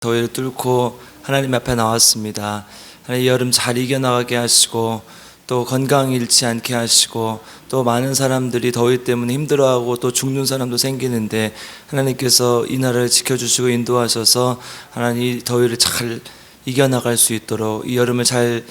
더위를 뚫고 하나님 앞에 나왔습니다. 하나님, 이 여름 잘 이겨나가게 하시고 또 건강 잃지 않게 하시고 또 많은 사람들이 더위 때문에 힘들어하고 또 죽는 사람도 생기는데 하나님께서 이 나라를 지켜주시고 인도하셔서 하나님 이 더위를 잘 이겨나갈 수 있도록 이 여름을 잘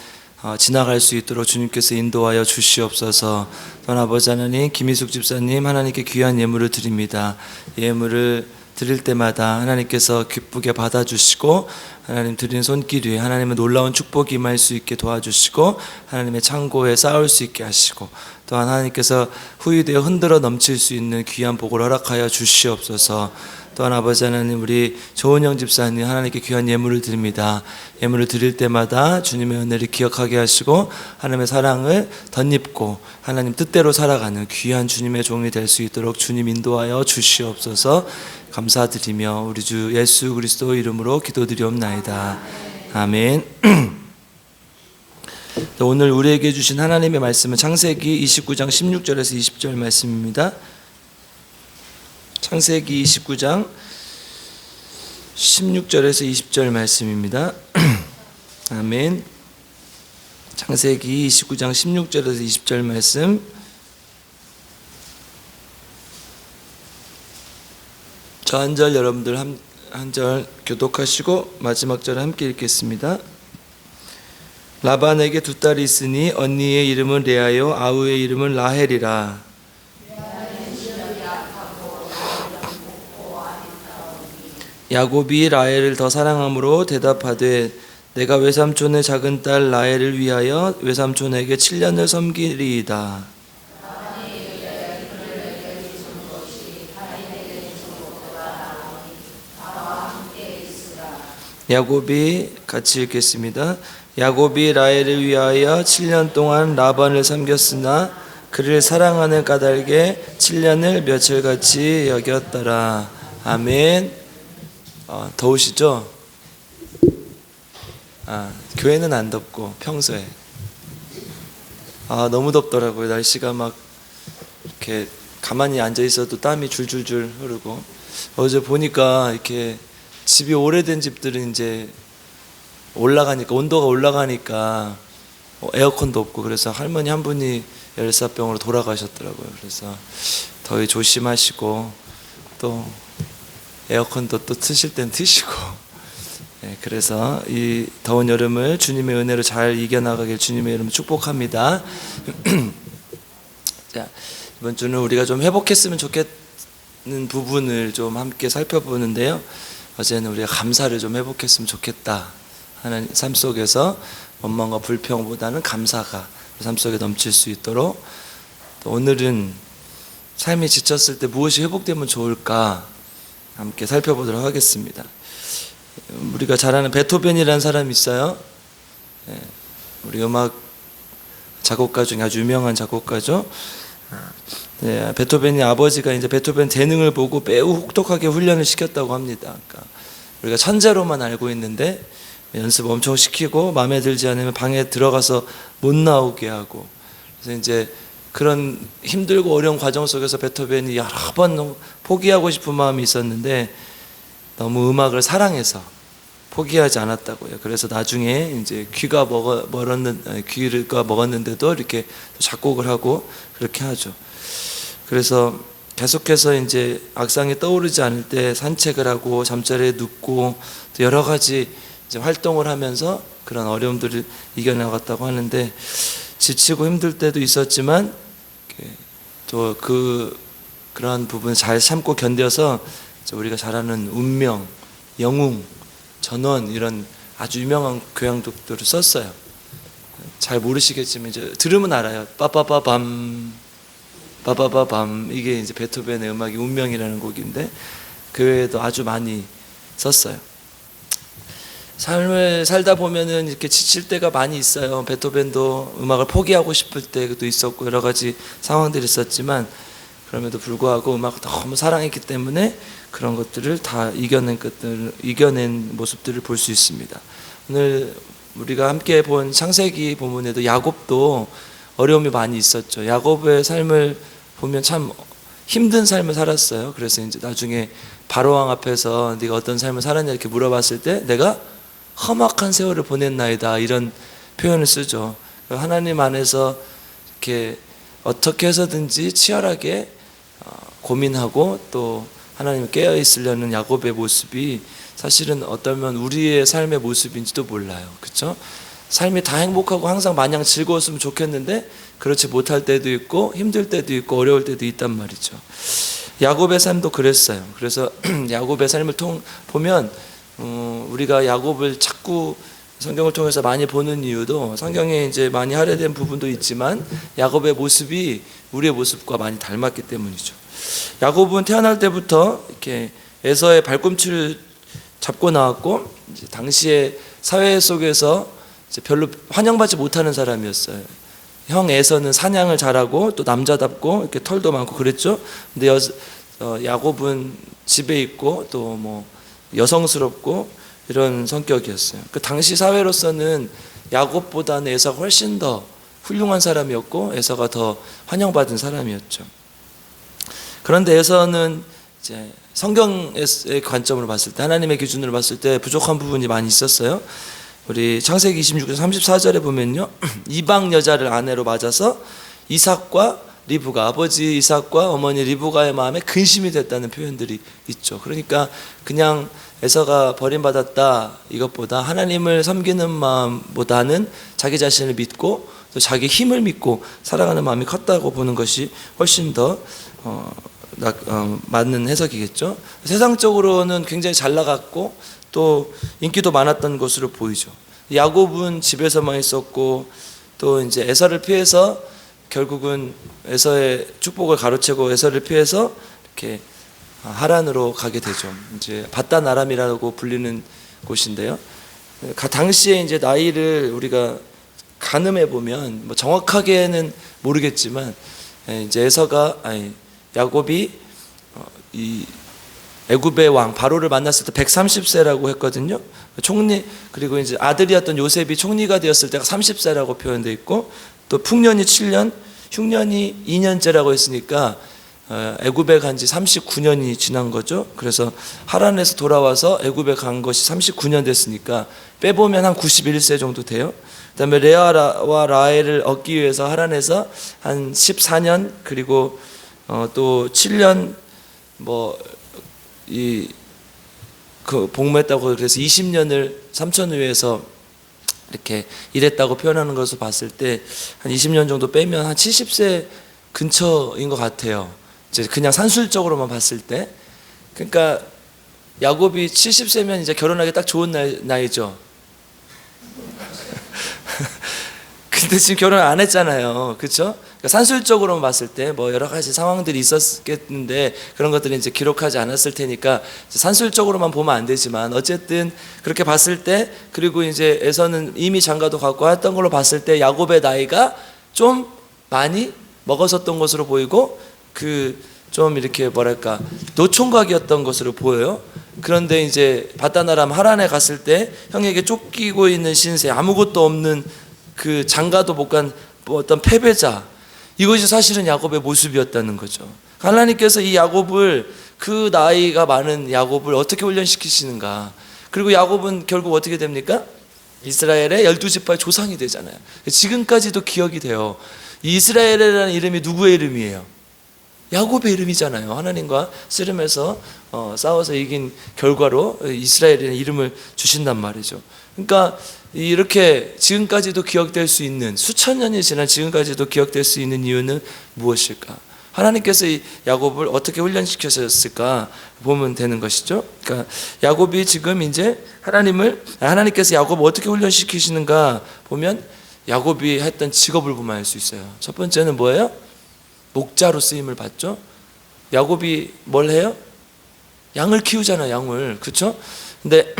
지나갈 수 있도록 주님께서 인도하여 주시옵소서. 또한 아버지 하나님, 김희숙 집사님 하나님께 귀한 예물을 드립니다. 예물을 드릴 때마다 하나님께서 기쁘게 받아주시고 하나님 드린 손길 위에 하나님의 놀라운 축복이 임할 수 있게 도와주시고 하나님의 창고에 쌓을 수 있게 하시고 또한 하나님께서 후유되어 흔들어 넘칠 수 있는 귀한 복을 허락하여 주시옵소서. 또한 아버지 하나님, 우리 조은영 집사님 하나님께 귀한 예물을 드립니다. 예물을 드릴 때마다 주님의 은혜를 기억하게 하시고 하나님의 사랑을 덧입고 하나님 뜻대로 살아가는 귀한 주님의 종이 될 수 있도록 주님 인도하여 주시옵소서. 감사드리며 우리 주 예수 그리스도 이름으로 기도드리옵나이다. 아멘. 오늘 우리에게 주신 하나님의 말씀은 창세기 29장 16절에서 20절 말씀입니다. 창세기 29장 16절에서 20절 말씀입니다. 아멘. 창세기 29장 16절에서 20절 말씀, 저 한 절 여러분들 한 절 교독하시고 마지막 절을 함께 읽겠습니다. 라반에게 두 딸이 있으니 언니의 이름은 레아요 아우의 이름은 라헬이라. 야곱이 라헬을 더 사랑함으로 대답하되 내가 외삼촌의 작은 딸 라헬을 위하여 외삼촌에게 7년을 섬기리이다. 야곱이 같이 읽겠습니다. 야곱이 라헬을 위하여 7년 동안 라반을 섬겼으나 그를 사랑하는 까닭에 7년을 며칠같이 여겼더라. 아멘. 더우시죠? 교회는 안 덥고 평소에 너무 덥더라고요. 날씨가 막 이렇게 가만히 앉아 있어도 땀이 줄줄줄 흐르고, 어제 보니까 이렇게 집이 오래된 집들은 이제 올라가니까 온도가 올라가니까 에어컨도 없고 그래서 할머니 한 분이 열사병으로 돌아가셨더라고요. 그래서 더위 조심하시고 또 에어컨도 또 트실 땐 트시고, 그래서 이 더운 여름을 주님의 은혜로 잘 이겨나가길 주님의 이름으로 축복합니다. 자, 이번 주는 우리가 좀 회복했으면 좋겠는 부분을 좀 함께 살펴보는데요. 어제는 우리가 감사를 좀 회복했으면 좋겠다 하는 삶 속에서 원망과 불평보다는 감사가 삶 속에 넘칠 수 있도록, 또 오늘은 삶이 지쳤을 때 무엇이 회복되면 좋을까 함께 살펴보도록 하겠습니다. 우리가 잘 아는 베토벤이라는 사람이 있어요. 우리 음악 작곡가 중에 아주 유명한 작곡가죠. 베토벤의 아버지가 이제 베토벤 재능을 보고 매우 혹독하게 훈련을 시켰다고 합니다. 그러니까 우리가 천재로만 알고 있는데 연습 엄청 시키고 마음에 들지 않으면 방에 들어가서 못 나오게 하고, 그래서 이제 그런 힘들고 어려운 과정 속에서 베토벤이 여러 번 포기하고 싶은 마음이 있었는데 너무 음악을 사랑해서 포기하지 않았다고요. 그래서 나중에 이제 귀가 먹었는데도 이렇게 작곡을 하고 그렇게 하죠. 그래서 계속해서 이제 악상이 떠오르지 않을 때 산책을 하고 잠자리에 눕고 또 여러 가지 이제 활동을 하면서 그런 어려움들을 이겨나갔다고 하는데, 지치고 힘들 때도 있었지만 또 그런 부분 잘 참고 견뎌서 우리가 잘 아는 운명, 영웅, 전원 이런 아주 유명한 교향곡들을 썼어요. 잘 모르시겠지만 이제 들으면 알아요. 빠빠빠밤 빠바바밤, 이게 이제 베토벤의 음악이 운명이라는 곡인데 그 외에도 아주 많이 썼어요. 삶을 살다 보면은 이렇게 지칠 때가 많이 있어요. 베토벤도 음악을 포기하고 싶을 때도 있었고 여러 가지 상황들이 있었지만 그럼에도 불구하고 음악을 너무 사랑했기 때문에 그런 것들을 다 이겨낸 모습들을 볼 수 있습니다. 오늘 우리가 함께 본 창세기 본문에도 야곱도 어려움이 많이 있었죠. 야곱의 삶을 보면 참 힘든 삶을 살았어요. 그래서 이제 나중에 바로왕 앞에서 네가 어떤 삶을 살았냐 이렇게 물어봤을 때 내가 험악한 세월을 보냈나이다 이런 표현을 쓰죠. 하나님 안에서 이렇게 어떻게 해서든지 치열하게 고민하고 또 하나님 깨어 있으려는 야곱의 모습이 사실은 어쩌면 우리의 삶의 모습인지도 몰라요. 그렇죠? 삶이 다 행복하고 항상 마냥 즐거웠으면 좋겠는데 그렇지 못할 때도 있고 힘들 때도 있고 어려울 때도 있단 말이죠. 야곱의 삶도 그랬어요. 그래서 야곱의 삶을 보면 우리가 야곱을 자꾸 성경을 통해서 많이 보는 이유도 성경에 이제 많이 할애된 부분도 있지만 야곱의 모습이 우리의 모습과 많이 닮았기 때문이죠. 야곱은 태어날 때부터 이렇게 에서의 발꿈치를 잡고 나왔고 이제 당시의 사회 속에서 이제 별로 환영받지 못하는 사람이었어요. 형 에서는 사냥을 잘하고 또 남자답고 이렇게 털도 많고 그랬죠. 근데 야곱은 집에 있고 또 뭐 여성스럽고 이런 성격이었어요. 그 당시 사회로서는 야곱보다는 에서가 훨씬 더 훌륭한 사람이었고 에서가 더 환영받은 사람이었죠. 그런데 에서는 이제 성경의 관점으로 봤을 때 하나님의 기준으로 봤을 때 부족한 부분이 많이 있었어요. 우리 창세기 26장 34절에 보면요, 이방 여자를 아내로 맞아서 이삭과 리브가 아버지 이삭과 어머니 리브가의 마음에 근심이 됐다는 표현들이 있죠. 그러니까 그냥 에서가 버림받았다 이것보다 하나님을 섬기는 마음보다는 자기 자신을 믿고 또 자기 힘을 믿고 살아가는 마음이 컸다고 보는 것이 훨씬 더 맞는 해석이겠죠. 세상적으로는 굉장히 잘 나갔고 또 인기도 많았던 것으로 보이죠. 야곱은 집에서만 있었고 또 이제 에서를 피해서 결국은 에서의 축복을 가로채고 에서를 피해서 이렇게 하란으로 가게 되죠. 이제 바단 아람이라고 불리는 곳인데요. 당시에 이제 나이를 우리가 가늠해 보면 뭐 정확하게는 모르겠지만 이제 야곱이 이 애굽의 왕 바로를 만났을 때 130세라고 했거든요. 총리 그리고 이제 아들이었던 요셉이 총리가 되었을 때가 30세라고 표현되어 있고 또 풍년이 7년, 흉년이 2년째라고 했으니까 애굽에 간 지 39년이 지난 거죠. 그래서 하란에서 돌아와서 애굽에 간 것이 39년 됐으니까 빼보면 한 91세 정도 돼요. 그다음에 레아와 라헬을 얻기 위해서 하란에서 한 14년 그리고 또 7년 복무했다고 그래서 20년을 삼천우에서 이렇게 일했다고 표현하는 것을 봤을 때 한 20년 정도 빼면 한 70세 근처인 것 같아요. 이제 그냥 산술적으로만 봤을 때. 그러니까 야곱이 70세면 이제 결혼하기 딱 좋은 나이죠. 근데 지금 결혼 안 했잖아요. 그렇죠? 그러니까 산술적으로만 봤을 때 뭐 여러 가지 상황들이 있었겠는데 그런 것들은 이제 기록하지 않았을 테니까 산술적으로만 보면 안 되지만 어쨌든 그렇게 봤을 때 그리고 이제 에서는 이미 장가도 갖고 했던 걸로 봤을 때 야곱의 나이가 좀 많이 먹었었던 것으로 보이고 좀 이렇게 뭐랄까 노총각이었던 것으로 보여요. 그런데 이제 바단 아람 하란에 갔을 때 형에게 쫓기고 있는 신세 아무것도 없는 그 장가도 못 간 어떤 패배자 이것이 사실은 야곱의 모습이었다는 거죠. 하나님께서 이 야곱을 그 나이가 많은 야곱을 어떻게 훈련시키시는가. 그리고 야곱은 결국 어떻게 됩니까? 이스라엘의 12지파의 조상이 되잖아요. 지금까지도 기억이 돼요. 이스라엘이라는 이름이 누구의 이름이에요? 야곱의 이름이잖아요. 하나님과 씨름해서 싸워서 이긴 결과로 이스라엘이라는 이름을 주신단 말이죠. 그러니까 이렇게 지금까지도 기억될 수 있는 수천 년이 지난 지금까지도 기억될 수 있는 이유는 무엇일까? 하나님께서 이 야곱을 어떻게 훈련시키셨을까 보면 되는 것이죠. 그러니까 야곱이 지금 이제 하나님께서 야곱을 어떻게 훈련시키시는가 보면 야곱이 했던 직업을 보면 알 수 있어요. 첫 번째는 뭐예요? 목자로 쓰임을 받죠. 야곱이 뭘 해요? 양을 키우잖아요. 양을. 그렇죠? 근데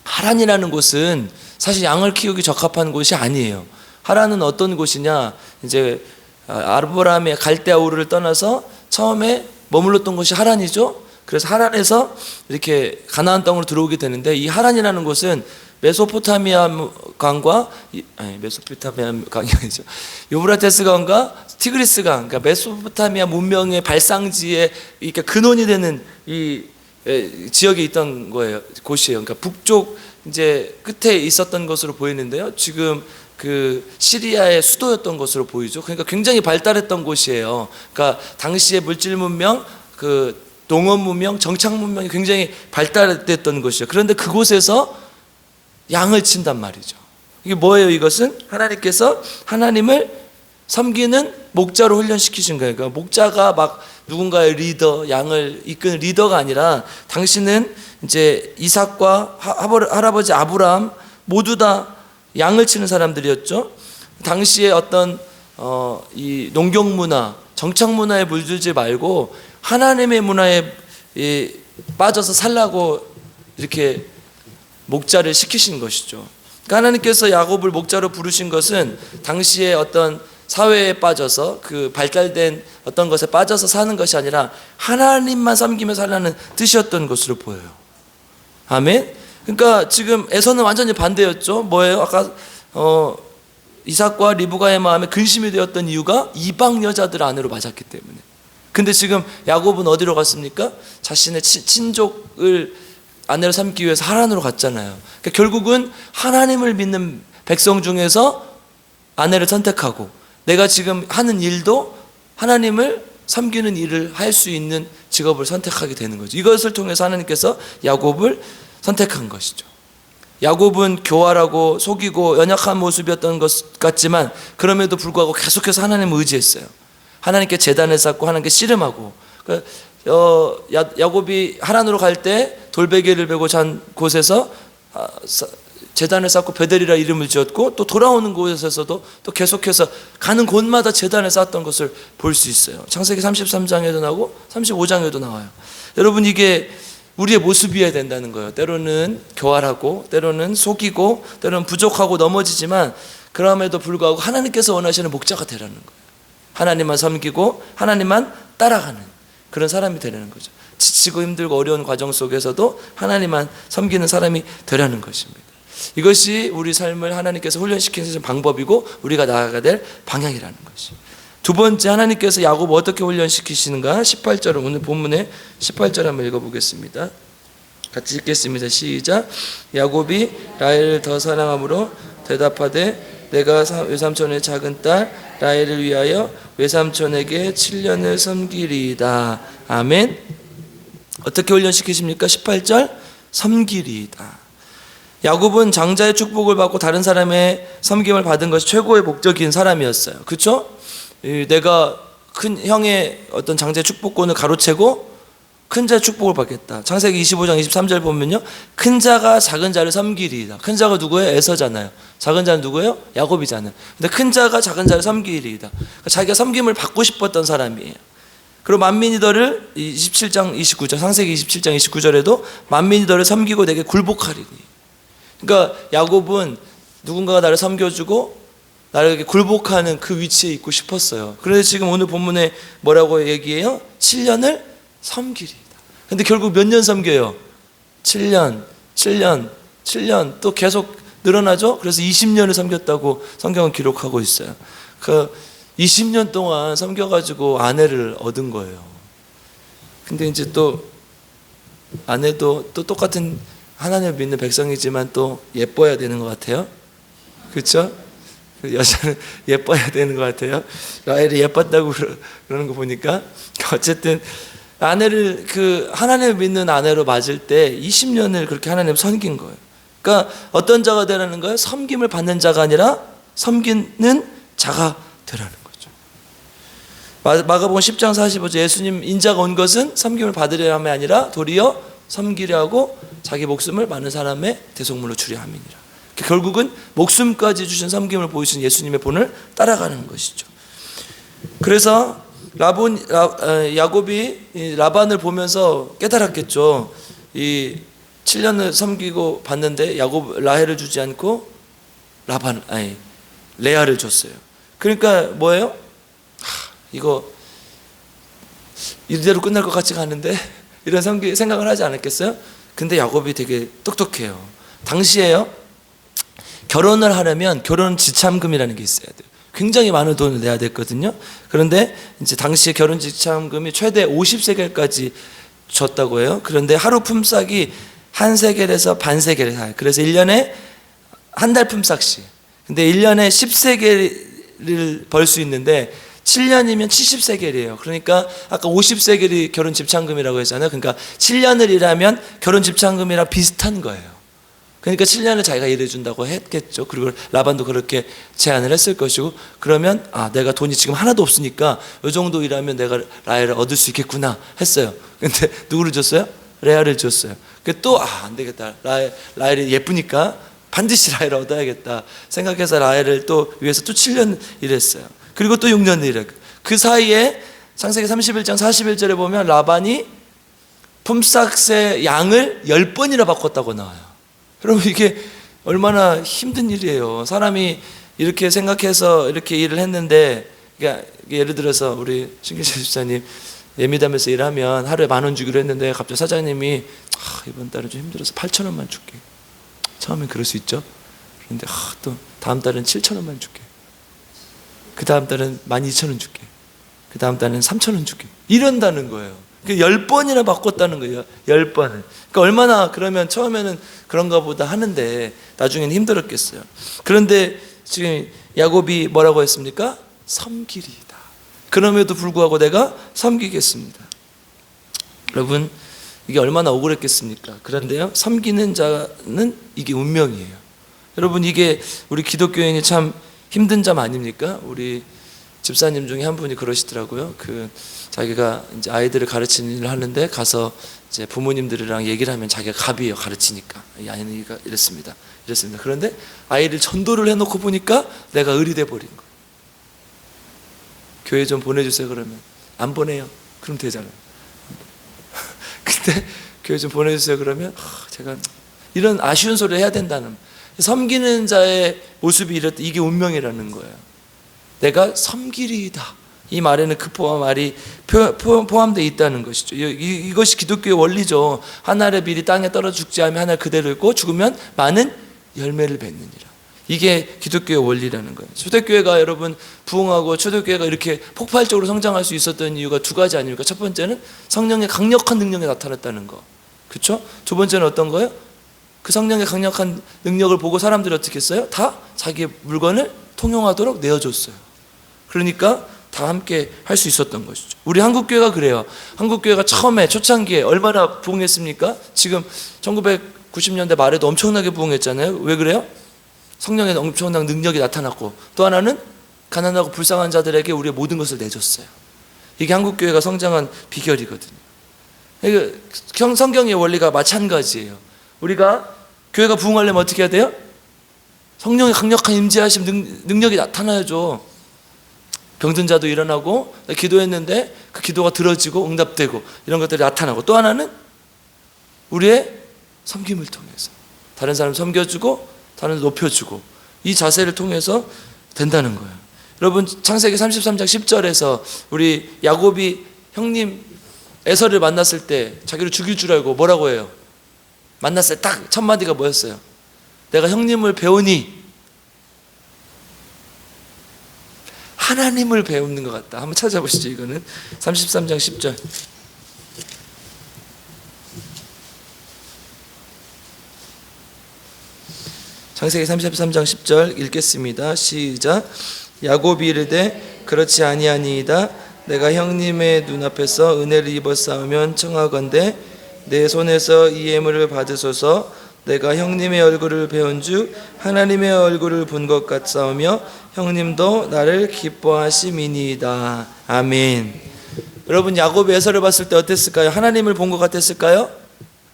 하란이라는 곳은 사실 양을 키우기 적합한 곳이 아니에요. 하란은 어떤 곳이냐? 이제 아브라함의 갈대아 우르를 떠나서 처음에 머물렀던 곳이 하란이죠. 그래서 하란에서 이렇게 가나안 땅으로 들어오게 되는데 이 하란이라는 곳은 메소포타미아 강과 메소포타미아 강이 아니죠. 유브라테스 강과 티그리스 강, 그러니까 메소포타미아 문명의 발상지에 그러니까 근원이 되는 이 지역에 있던 거예요. 곳이에요. 그러니까 북쪽 이제 끝에 있었던 것으로 보이는데요. 지금 그 시리아의 수도였던 것으로 보이죠. 그러니까 굉장히 발달했던 곳이에요. 그러니까 당시의 물질 문명, 그 농업 문명, 정착 문명이 굉장히 발달됐던 곳이죠. 그런데 그곳에서 양을 친단 말이죠. 이게 뭐예요? 이것은 하나님께서 하나님을 섬기는 목자로 훈련시키신 거예요. 그러니까 목자가 막 누군가의 리더, 양을 이끄는 리더가 아니라 당신은 이제 이삭과 할아버지 아브라함 모두 다 양을 치는 사람들이었죠. 당시에 어떤 이 농경 문화, 정착 문화에 물들지 말고 하나님의 문화에 빠져서 살라고 이렇게 목자를 시키신 것이죠. 그러니까 하나님께서 야곱을 목자로 부르신 것은 당시에 어떤 사회에 빠져서 그 발달된 어떤 것에 빠져서 사는 것이 아니라 하나님만 섬기며 살라는 뜻이었던 것으로 보여요. 아멘. 그러니까 지금 에서는 완전히 반대였죠. 뭐예요? 아까 이삭과 리브가의 마음에 근심이 되었던 이유가 이방 여자들 안으로 맞았기 때문에. 근데 지금 야곱은 어디로 갔습니까? 자신의 친족을 아내를 삼기 위해서 하란으로 갔잖아요. 그러니까 결국은 하나님을 믿는 백성 중에서 아내를 선택하고 내가 지금 하는 일도 하나님을 섬기는 일을 할 수 있는 직업을 선택하게 되는 거죠. 이것을 통해서 하나님께서 야곱을 선택한 것이죠. 야곱은 교활하고 속이고 연약한 모습이었던 것 같지만 그럼에도 불구하고 계속해서 하나님을 의지했어요. 하나님께 제단을 쌓고 하나님께 씨름하고. 야곱이 하란으로 갈 때 돌베개를 베고 잔 곳에서 제단을 쌓고 베델이라 이름을 지었고 또 돌아오는 곳에서도 또 계속해서 가는 곳마다 제단을 쌓았던 것을 볼 수 있어요. 창세기 33장에도 나오고 35장에도 나와요. 여러분, 이게 우리의 모습이어야 된다는 거예요. 때로는 교활하고 때로는 속이고 때로는 부족하고 넘어지지만 그럼에도 불구하고 하나님께서 원하시는 목자가 되라는 거예요. 하나님만 섬기고 하나님만 따라가는 그런 사람이 되라는 거죠. 지치고 힘들고 어려운 과정 속에서도 하나님만 섬기는 사람이 되라는 것입니다. 이것이 우리 삶을 하나님께서 훈련시키는 방법이고 우리가 나아가야 될 방향이라는 것이. 두 번째, 하나님께서 야곱을 어떻게 훈련시키시는가? 18절, 오늘 본문의 18절 한번 읽어보겠습니다. 같이 읽겠습니다. 시작. 야곱이 라헬을 더 사랑함으로 대답하되 내가 외삼촌의 작은 딸 라헬을 위하여 외삼촌에게 7년을 섬기리이다. 아멘. 어떻게 훈련시키십니까? 18절, 섬기리이다. 야곱은 장자의 축복을 받고 다른 사람의 섬김을 받은 것이 최고의 목적인 사람이었어요. 그렇죠? 내가 큰 형의 어떤 장자의 축복권을 가로채고 큰 자의 축복을 받겠다. 창세기 25장 23절 보면요, 큰 자가 작은 자를 섬기리이다. 큰 자가 누구예요? 에서잖아요. 작은 자는 누구예요? 야곱이잖아요. 근데 큰 자가 작은 자를 섬기리이다. 그러니까 자기가 섬김을 받고 싶었던 사람이에요. 그리고 만민이 너를 27장 29절, 창세기 27장 29절에도 만민이 너를 섬기고 내게 굴복하리니. 그러니까 야곱은 누군가가 나를 섬겨주고 나를 굴복하는 그 위치에 있고 싶었어요. 그래서 지금 오늘 본문에 뭐라고 얘기해요? 7년을 섬기리이다. 근데 결국 몇 년 섬겨요? 7년 또 계속 늘어나죠? 그래서 20년을 섬겼다고 성경은 기록하고 있어요. 그 20년 동안 섬겨가지고 아내를 얻은 거예요. 근데 이제 또 아내도 또 똑같은 하나님을 믿는 백성이지만 또 예뻐야 되는 것 같아요. 그렇죠? 여자는 예뻐야 되는 것 같아요. 라헬이 예뻤다고 그러는 거 보니까 어쨌든 아내를 그 하나님을 믿는 아내로 맞을 때 20년을 그렇게 하나님을 섬긴 거예요. 그러니까 어떤 자가 되라는 거예요? 섬김을 받는 자가 아니라 섬기는 자가 되라는 거죠. 마가복음 10장 45절, 예수님 인자가 온 것은 섬김을 받으려 함이 아니라 도리어 섬기려 하고 자기 목숨을 많은 사람의 대속물로 주려 함이니라. 결국은 목숨까지 주신 섬김을 보이신 예수님의 본을 따라가는 것이죠. 그래서 야곱이 라반을 보면서 깨달았겠죠. 이 7년을 섬기고 봤는데 라헬을 주지 않고 레아를 줬어요. 그러니까 뭐예요? 이거 이대로 끝날 것 같지가 않은데 이런 생각을 하지 않았겠어요? 근데 야곱이 되게 똑똑해요. 당시에요, 결혼을 하려면 결혼 지참금이라는 게 있어야 돼요. 굉장히 많은 돈을 내야 됐거든요. 그런데 이제 당시에 결혼 지참금이 최대 50세겔까지 줬다고 해요. 그런데 하루 품삯이 한 세겔에서 반 세겔을 사요. 그래서 1년에 한 달 품삯씩. 근데 1년에 10세겔을 벌 수 있는데 7년이면 70세겔이에요. 그러니까 아까 50세겔이 결혼 집창금이라고 했잖아요. 그러니까 7년을 일하면 결혼 집창금이랑 비슷한 거예요. 그러니까 7년을 자기가 일해준다고 했겠죠. 그리고 라반도 그렇게 제안을 했을 것이고, 그러면 내가 돈이 지금 하나도 없으니까 이 정도 일하면 내가 라헬을 얻을 수 있겠구나 했어요. 근데 누구를 줬어요? 레아를 줬어요. 또 안 되겠다. 라헬이 예쁘니까 반드시 라헬을 얻어야겠다 생각해서 라헬을 또 위해서 또 7년 일했어요. 그리고 또 6년 일했고, 그 사이에 창세기 31장 41절에 보면 라반이 품삯의 양을 10번이나 바꿨다고 나와요. 여러분, 이게 얼마나 힘든 일이에요. 사람이 이렇게 생각해서 이렇게 일을 했는데, 그러니까 예를 들어서 우리 신길재 집사님 예미담에서 일하면 하루에 10,000원 주기로 했는데 갑자기 사장님이 이번 달은 좀 힘들어서 8,000원만 줄게. 처음엔 그럴 수 있죠. 그런데 또 다음 달은 7,000원만 줄게. 그 다음 달은 12,000원 줄게. 그 다음 달은 3,000원 줄게. 이런다는 거예요. 10번이나 바꿨다는 거예요. 10번을. 그러니까 얼마나, 그러면 처음에는 그런가 보다 하는데 나중에는 힘들었겠어요. 그런데 지금 야곱이 뭐라고 했습니까? 섬기리이다. 그럼에도 불구하고 내가 섬기겠습니다. 여러분, 이게 얼마나 억울했겠습니까? 그런데요, 섬기는 자는 이게 운명이에요. 여러분, 이게 우리 기독교인이 참 힘든 점 아닙니까? 우리 집사님 중에 한 분이 그러시더라고요. 자기가 이제 아이들을 가르치는 일을 하는데 가서 이제 부모님들이랑 얘기를 하면 자기가 갑이에요, 가르치니까. 이 아이가 이랬습니다. 그런데 아이를 전도를 해놓고 보니까 내가 을이 돼버린 거예요. 교회 좀 보내주세요. 그러면 안 보내요. 그럼 되잖아요. 근데 교회 좀 보내주세요. 그러면 제가 이런 아쉬운 소리를 해야 된다는, 섬기는 자의 모습이 이게 운명이라는 거예요. 내가 섬기리이다. 이 말에는 그 말이 포함되어 있다는 것이죠. 이것이 기독교의 원리죠. 한 알의 밀이 땅에 떨어 죽지 않으면 한 알 그대로 있고 죽으면 많은 열매를 맺느니라. 이게 기독교의 원리라는 거예요. 초대교회가 여러분 부흥하고 초대교회가 이렇게 폭발적으로 성장할 수 있었던 이유가 두 가지 아닙니까? 첫 번째는 성령의 강력한 능력이 나타났다는 거, 그렇죠? 두 번째는 어떤 거예요? 그 성령의 강력한 능력을 보고 사람들이 어떻게 했어요? 다 자기의 물건을 통용하도록 내어줬어요. 그러니까 다 함께 할 수 있었던 것이죠. 우리 한국교회가 그래요. 한국교회가 처음에 초창기에 얼마나 부흥했습니까? 지금 1990년대 말에도 엄청나게 부흥했잖아요. 왜 그래요? 성령의 엄청난 능력이 나타났고, 또 하나는 가난하고 불쌍한 자들에게 우리의 모든 것을 내줬어요. 이게 한국교회가 성장한 비결이거든요. 성경의 원리가 마찬가지예요. 우리가 교회가 부흥하려면 어떻게 해야 돼요? 성령의 강력한 임재하심 능력이 나타나야죠. 병든 자도 일어나고, 기도했는데 그 기도가 들어지고 응답되고 이런 것들이 나타나고, 또 하나는 우리의 섬김을 통해서 다른 사람 섬겨주고 다른 사람 높여주고, 이 자세를 통해서 된다는 거예요. 여러분, 창세기 33장 10절에서 우리 야곱이 형님 에서를 만났을 때 자기를 죽일 줄 알고 뭐라고 해요? 만났을 때 딱 첫 마디가 뭐였어요? 내가 형님을 배우니 하나님을 배우는 것 같다. 한번 찾아보시죠. 이거는 33장 10절. 창세기 33장 10절 읽겠습니다. 시작. 야곱이 이르되 그렇지 아니하니이다. 내가 형님의 눈앞에서 은혜를 입었사오면 청하건대 내 손에서 이 예물을 받으소서. 내가 형님의 얼굴을 배운즉 하나님의 얼굴을 본 것 같사오며 형님도 나를 기뻐하심이니이다. 아멘. 여러분, 야곱이 에서를 봤을 때 어땠을까요? 하나님을 본 것 같았을까요?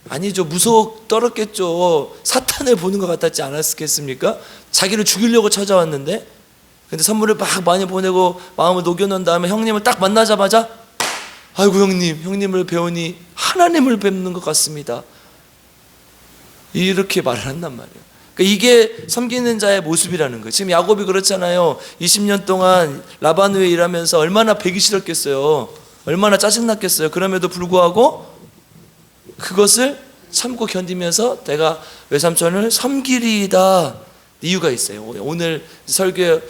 아니죠. 무서워 떨었겠죠. 사탄을 보는 것 같았지 않았겠습니까? 자기를 죽이려고 찾아왔는데, 근데 선물을 막 많이 보내고 마음을 녹여놓은 다음에 형님을 딱 만나자마자 아이고 형님을 배우니 하나님을 뵙는 것 같습니다. 이렇게 말을 한단 말이에요. 그러니까 이게 섬기는 자의 모습이라는 거예요. 지금 야곱이 그렇잖아요. 20년 동안 라반 후에 일하면서 얼마나 배기 싫었겠어요. 얼마나 짜증났겠어요. 그럼에도 불구하고 그것을 참고 견디면서 내가 외삼촌을 섬기리이다. 이유가 있어요. 오늘 설교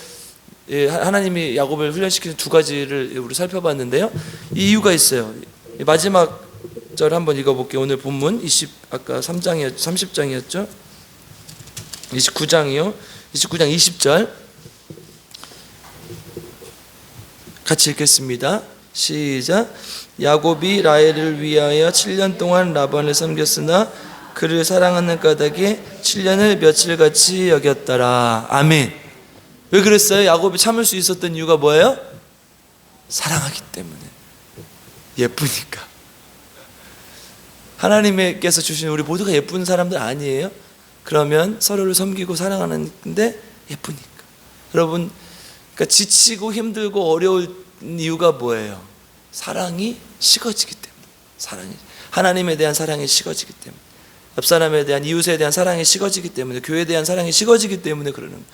하나님이 야곱을 훈련시키는 두 가지를 우리 살펴봤는데요. 이 이유가 있어요. 마지막 절 한번 읽어볼게요. 오늘 본문 아까 30장이었죠. 29장이요. 29장 20절 같이 읽겠습니다. 시작. 야곱이 라헬을 위하여 7년 동안 라반을 섬겼으나 그를 사랑하는 까닭에 7년을 며칠같이 여겼더라. 아멘. 왜 그랬어요? 야곱이 참을 수 있었던 이유가 뭐예요? 사랑하기 때문에. 예쁘니까. 하나님께서 주신 우리 모두가 예쁜 사람들 아니에요? 그러면 서로를 섬기고 사랑하는데 예쁘니까. 여러분, 그러니까 지치고 힘들고 어려울 이유가 뭐예요? 사랑이 식어지기 때문에. 사랑이, 하나님에 대한 사랑이 식어지기 때문에, 옆 사람에 대한, 이웃에 대한 사랑이 식어지기 때문에, 교회에 대한 사랑이 식어지기 때문에 그러는 거예요.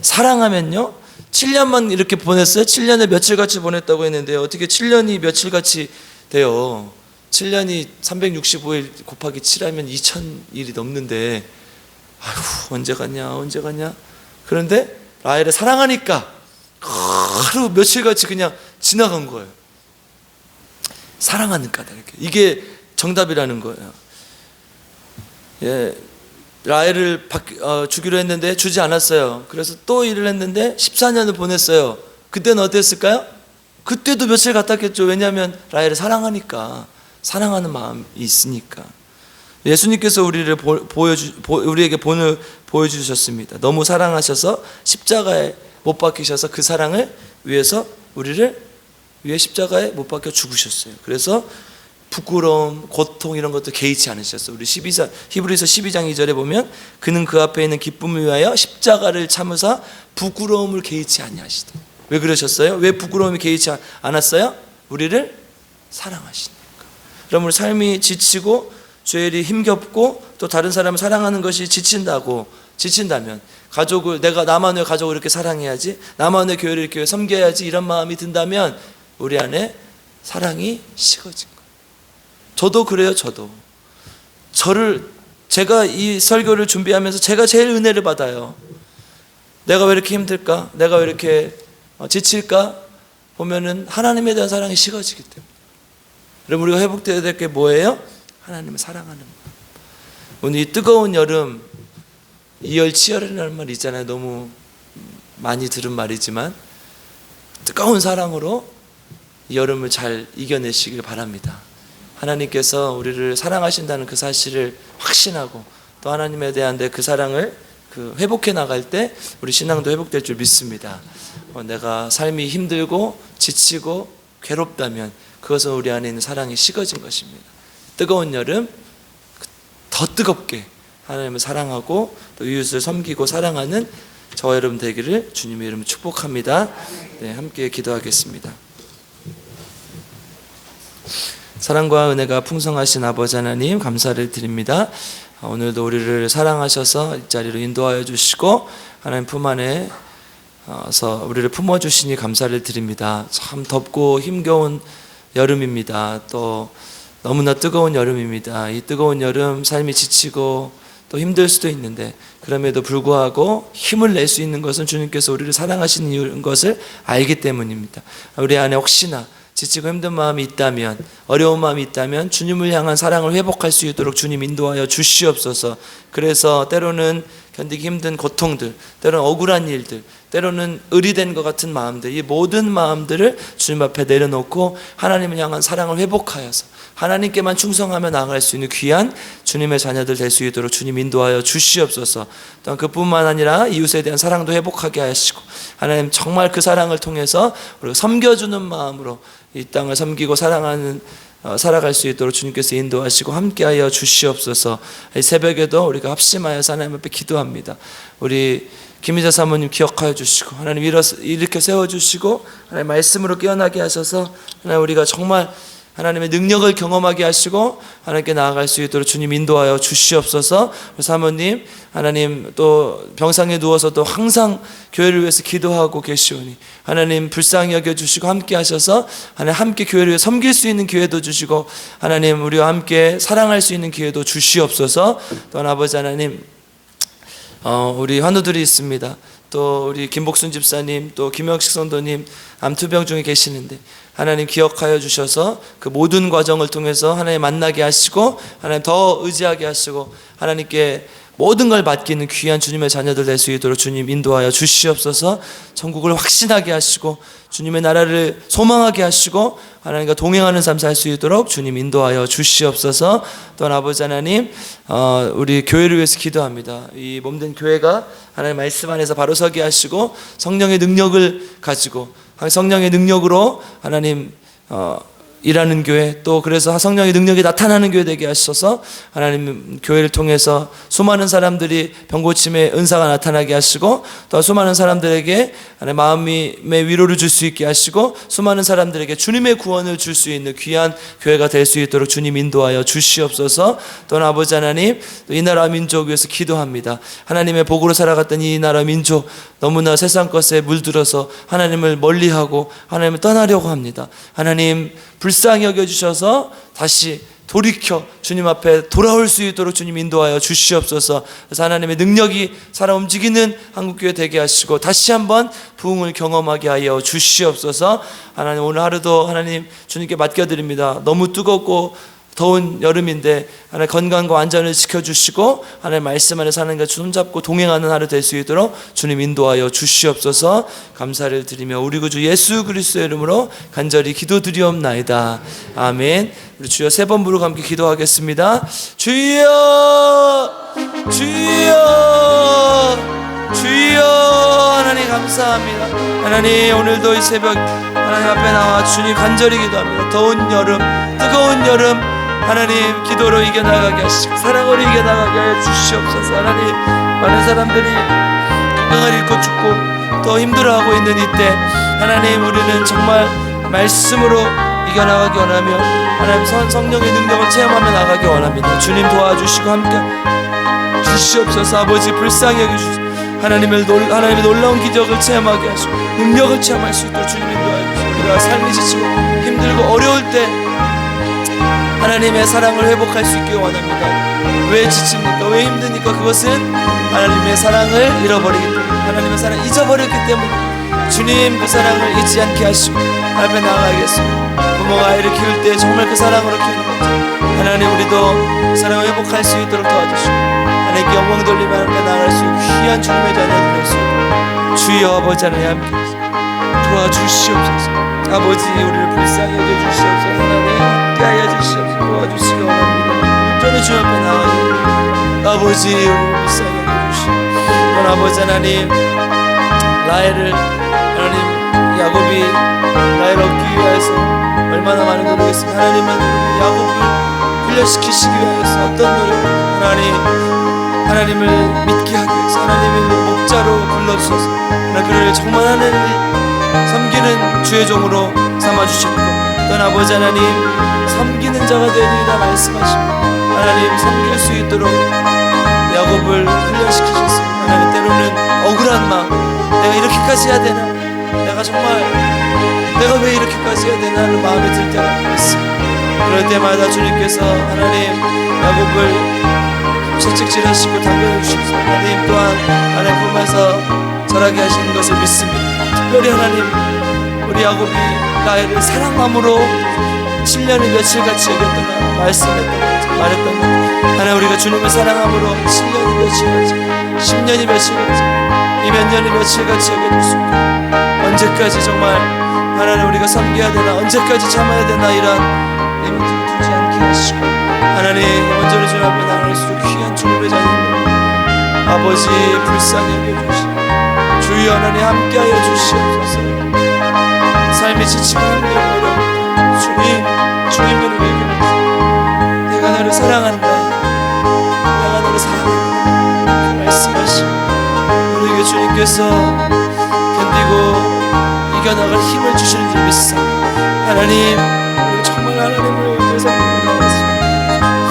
사랑하면요, 7년만 이렇게 보냈어요. 7년을 며칠같이 보냈다고 했는데요, 어떻게 7년이 며칠같이 돼요? 7년이 365일 곱하기 7하면 2000일이 넘는데, 아휴, 언제 가냐. 그런데 라헬을 사랑하니까 하루 며칠같이 그냥 지나간 거예요. 사랑하는 까닭. 이게 정답이라는 거예요. 예, 라헬을 주기로 했는데 주지 않았어요. 그래서 또 일을 했는데 14년을 보냈어요. 그때는 어땠을까요? 그때도 며칠 갔다겠죠. 왜냐하면 라헬을 사랑하니까, 사랑하는 마음이 있으니까. 예수님께서 우리에게 본을 보여주셨습니다. 너무 사랑하셔서 십자가에 못 박히셔서 그 사랑을 위해서 우리를 위해 십자가에 못 박혀 죽으셨어요. 그래서 부끄러움, 고통 이런 것도 개의치 않으셨어요. 우리 히브리서 12장 2절에 보면 그는 그 앞에 있는 기쁨을 위하여 십자가를 참으사 부끄러움을 개의치 아니하시다. 왜 그러셨어요? 왜 부끄러움이 개의치 않았어요? 우리를 사랑하시니까. 그럼 우리 삶이 지치고 죄일이 힘겹고 또 다른 사람을 사랑하는 것이 지친다면, 가족을, 내가 나만의 가족을 이렇게 사랑해야지, 나만의 교회를 이렇게 섬겨야지, 이런 마음이 든다면 우리 안에 사랑이 식어진 거예요. 저도 그래요. 제가 이 설교를 준비하면서 제가 제일 은혜를 받아요. 내가 왜 이렇게 힘들까? 내가 왜 이렇게 지칠까? 보면은 하나님에 대한 사랑이 식어지기 때문에. 그럼 우리가 회복되어야 될 게 뭐예요? 하나님을 사랑하는 마음. 오늘 이 뜨거운 여름, 이열치열이라는 말 있잖아요. 너무 많이 들은 말이지만 뜨거운 사랑으로 이 여름을 잘 이겨내시길 바랍니다. 하나님께서 우리를 사랑하신다는 그 사실을 확신하고 또 하나님에 대한 그 사랑을 회복해 나갈 때 우리 신앙도 회복될 줄 믿습니다. 내가 삶이 힘들고 지치고 괴롭다면 그것은 우리 안에 있는 사랑이 식어진 것입니다. 뜨거운 여름 더 뜨겁게 하나님을 사랑하고 또 이웃을 섬기고 사랑하는 저와 여러분 되기를 주님의 이름으로 축복합니다. 네, 함께 기도하겠습니다. 사랑과 은혜가 풍성하신 아버지 하나님, 감사를 드립니다. 오늘도 우리를 사랑하셔서 이 자리로 인도하여 주시고 하나님 품 안에서 우리를 품어주시니 감사를 드립니다. 참 덥고 힘겨운 여름입니다. 또 너무나 뜨거운 여름입니다. 이 뜨거운 여름 삶이 지치고 또 힘들 수도 있는데 그럼에도 불구하고 힘을 낼 수 있는 것은 주님께서 우리를 사랑하시는 것을 알기 때문입니다. 우리 안에 혹시나 지치고 힘든 마음이 있다면, 어려운 마음이 있다면 주님을 향한 사랑을 회복할 수 있도록 주님 인도하여 주시옵소서. 그래서 때로는 견디기 힘든 고통들, 때로는 억울한 일들, 때로는 의리된 것 같은 마음들, 이 모든 마음들을 주님 앞에 내려놓고 하나님을 향한 사랑을 회복하여서 하나님께만 충성하며 나아갈 수 있는 귀한 주님의 자녀들 될 수 있도록 주님 인도하여 주시옵소서. 또한 그뿐만 아니라 이웃에 대한 사랑도 회복하게 하시고 하나님 정말 그 사랑을 통해서 우리가 섬겨주는 마음으로 이 땅을 섬기고 살아갈 수 있도록 주님께서 인도하시고 함께하여 주시옵소서. 이 새벽에도 우리가 합심하여서 하나님 앞에 기도합니다. 우리 김희자 사모님 기억하여 주시고 하나님 일으켜 세워주시고 하나님 말씀으로 깨어나게 하셔서 하나님 우리가 정말 하나님의 능력을 경험하게 하시고 하나님께 나아갈 수 있도록 주님 인도하여 주시옵소서. 사모님 하나님 또 병상에 누워서도 항상 교회를 위해서 기도하고 계시오니 하나님 불쌍히 여겨주시고 함께 하셔서 하나님 함께 교회를 위해 섬길 수 있는 기회도 주시고 하나님 우리와 함께 사랑할 수 있는 기회도 주시옵소서. 또한 아버지 하나님 우리 환우들이 있습니다. 또 우리 김복순 집사님, 또 김영식 성도님 암투병 중에 계시는데 하나님 기억하여 주셔서 그 모든 과정을 통해서 하나님 만나게 하시고 하나님 더 의지하게 하시고 하나님께 모든 걸 맡기는 귀한 주님의 자녀들 될 수 있도록 주님 인도하여 주시옵소서. 천국을 확신하게 하시고 주님의 나라를 소망하게 하시고 하나님과 동행하는 삶 살 수 있도록 주님 인도하여 주시옵소서. 또한 아버지 하나님, 우리 교회를 위해서 기도합니다. 이 몸된 교회가 하나님 말씀 안에서 바로 서게 하시고 성령의 능력을 가지고 성령의 능력으로 하나님 일하는 교회, 또 그래서 성령의 능력이 나타나는 교회 되게 하셔서 하나님 교회를 통해서 수많은 사람들이 병고침의 은사가 나타나게 하시고 또 수많은 사람들에게 마음의 위로를 줄 수 있게 하시고 수많은 사람들에게 주님의 구원을 줄 수 있는 귀한 교회가 될 수 있도록 주님 인도하여 주시옵소서. 또한 아버지 하나님, 이 나라 민족 위해서 기도합니다. 하나님의 복으로 살아갔던 이 나라 민족 너무나 세상 것에 물들어서 하나님을 멀리하고 하나님을 떠나려고 합니다. 하나님 불쌍히 여겨주셔서 다시 돌이켜 주님 앞에 돌아올 수 있도록 주님 인도하여 주시옵소서. 그래서 하나님의 능력이 살아 움직이는 한국교회 되게 하시고 다시 한번 부흥을 경험하게 하여 주시옵소서. 하나님 오늘 하루도 하나님 주님께 맡겨드립니다. 너무 뜨겁고 더운 여름인데 하나님 건강과 안전을 지켜주시고 하나님 말씀 안에 사는 것과 손잡고 동행하는 하루 될 수 있도록 주님 인도하여 주시옵소서. 감사를 드리며 우리 구주 예수 그리스도의 이름으로 간절히 기도드리옵나이다. 아멘. 우리 주여 세 번 부르고 함께 기도하겠습니다. 주여 주여 주여. 하나님 감사합니다. 하나님 오늘도 이 새벽 하나님 앞에 나와 주님 간절히 기도합니다. 더운 여름, 뜨거운 여름 하나님 기도로 이겨나가게 하시고 사랑으로 이겨나가게 하여 주시옵소서. 하나님 많은 사람들이 건강을 잃고 죽고 더 힘들어하고 있는 이때 하나님 우리는 정말 말씀으로 이겨나가기 원하며 하나님 성령의 능력을 체험하며 나가기 원합니다. 주님 도와주시고 함께 주시옵소서. 아버지 불쌍히 여겨주시옵소서. 하나님의 놀라운 기적을 체험하게 하시고 능력을 체험할 수 있도록 주님 인도하여 주시고 우리가 삶이 지치고 힘들고 어려울 때 하나님의 사랑을 회복할 수 있기 원합니다. 왜 지칩니까? 왜 힘드니까? 그것은 하나님의 사랑을 잃어버리기 때문에 하나님의 사랑을 잊어버렸기 때문에 주님 그 사랑을 잊지 않게 하시고 앞에 나아가겠습니다. 부모가 아이를 키울 때 정말 그 사랑으로 키우는 거죠. 하나님 우리도 사랑을 회복할 수 있도록 도와주시고 하나님께 영광 돌리며 함께 나아갈 수 있고 귀한 주님의 자녀들 될 수 있도록 주여 아버지 하나님 함께 도와주시옵소서. 아버지 우리를 불쌍히 여겨주시옵소서. 하나님 함께하여 주시옵소서. 도와주시기 원합니다. 온전히 주 앞에 나아가요. 아버지 우리를 불쌍히 여겨주시옵소서. 또한 아버지 하나님 라헬을 하나님 야곱이 라헬을 얻기 위해서 얼마나 많은 노력했습니까? 하나님은 야곱을 훈련시키시기 위해서 어떤 노력 하나님을 믿게 하기 위해서 하나님의 목자로 불러주셔서 그를 정말 하나님을 섬기는 주의 종으로 삼아주셨고 또한 아버지 하나님 섬기는 자가 되리라 말씀하시고 하나님 섬길 수 있도록 야곱을 훈련시키셨습니다. 하나님 때로는 억울한 마음 내가 이렇게까지 해야 되나 내가 정말 내가 왜 이렇게까지 해야 되나 하는 마음이 들 때가 있습니다. 그럴 때마다 주님께서 하나님 야곱을 채찍질하시고 당겨주시면서 하나님 또한 하나님 품에서 자라게 하시는 것을 믿습니다. 특별히 하나님 우리 야곱이 라헬을 사랑함으로 7년이 며칠같이 여겼다가 말했던 것 하나님 우리가 주님을 사랑함으로 7년이 며칠같이 10년이 며칠같이 이 몇 년이 며칠같이 여겨줄 수 있고 언제까지 정말 하나님 우리가 섬겨야 되나 언제까지 참아야 되나 이런 의문을 두지 않게 하시고 하나님 온전히 주님 앞에 나갈 수 있는 귀한 주님의 자녀들 아버지 불쌍히 여겨주시고 주여 하나님 함께하여 주시옵소서. 삶이 지치고 힘들고 어려울 주님을 얘기하면서 내가 너를 사랑한다 내가 너를 사랑한다 그 말씀하시고 우리에게 주님께서 견디고 이겨나갈 힘을 주시는 줄 믿습니다. 하나님 우리가 정말 하나님을 온전히 나갔습니다.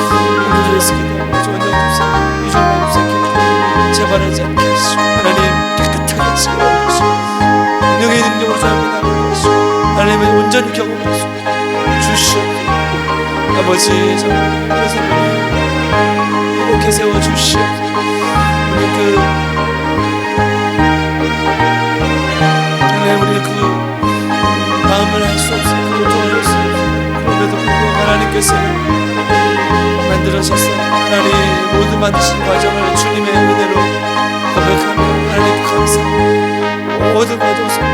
오늘도 예수 기도하고 주 원장 줍사 유정만 줍사 재발하지 않게 하시고 하나님 깨끗하게 지켜주시고 능력의 능력으로 저희를 나가게 하시고 하나님을 온전히 경험할 수 있게 주시옵소서. 아버지 정말 그래서 이렇게 세워주시옵소서. 우리 속에서 만들어져서 하나님 모든 만드신 과정을 주님의 은혜로 고백하며 하나님 감사합니다. 모든 과정 속에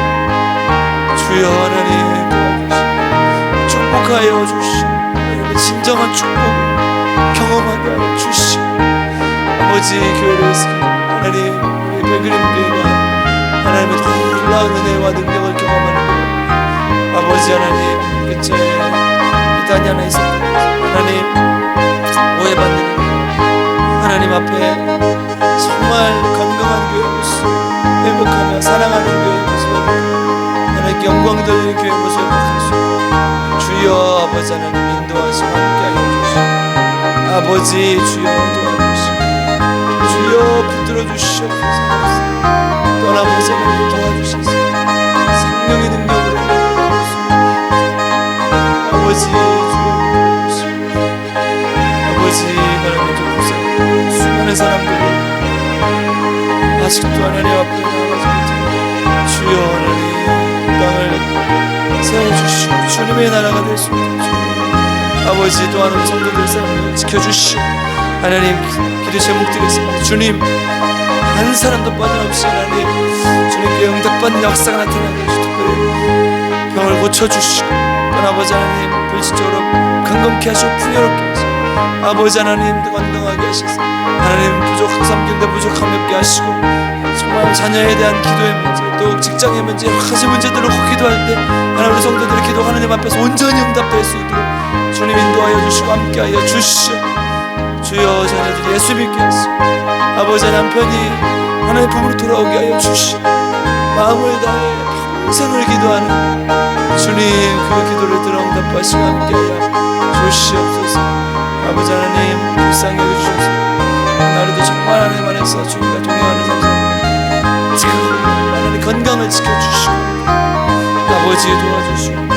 주여 하나님 도와주시고 축복하여 주시고 하나님의 진정한 축복을 경험하게 하여 주시고 아버지 교회를 세우고 하나님 우리 백그린교회가 하나님의 놀라운 은혜와 능력을 경험하는 것 아버지 하나님 그때 비단이 하나 있었던 하나님 오해받는 하나님 앞에 정말 건강한 교회 모습 회복하며 사랑하는 교회 모습을 하나님께 영광 돌리는 교회 모습을 회복할 수 있고 주여 아버지 하나님 인도하시고 함께하여 주시고 아버지 주여 도와주시고 주여 붙들어 주시옵소서 떠나보지 않게 도와주시옵소서 성령의 능력으로 아버지 주여 아버지 하나님 좀 수많은 사람들이 아직도 하나님 앞에 나아가지 못하고 주여 하나님 땅을 세워주시고 주님의 나라가 될 수 있도록 아버지 또 하나님 성도들 삶을 지켜주시고 하나님 기도 제목 드리겠습니다. 주님 한 사람도 빠짐없이 하나님 주님께 응답받는 역사가 나타나게 해주시고 특별히 병을 고쳐주시고 또 아버지 하나님 불시적으로 강건케 하시고 풍요롭게 하시고 아버지 하나님도 건강하게 하셔서 하나님 부족한 섬기는데 부족함이 없게 하시고 정말 자녀에 대한 기도의 문제 또 직장의 문제 여러 가지 문제들을 놓고 기도할 때 하나님 우리 성도들의 기도 하나님 앞에서 온전히 응답될 수 있도록 주님 인도하여 주시고 함께하여 주시오. 주여 자녀들이 예수 믿게 하시고 아버지 남편이 하나님 품으로 돌아오게 하여 주시오. 마음을 다해 평생을 기도하는 주님 그 기도를 들어 응답하시고 함께하여 주시옵소서. 아버지 하나님 불쌍히 여겨주셔서 나라도 정말 하나님 안에서 주님과 동행하는 삶 지금 하나님 건강을 지켜주시고 아버지 도와주시고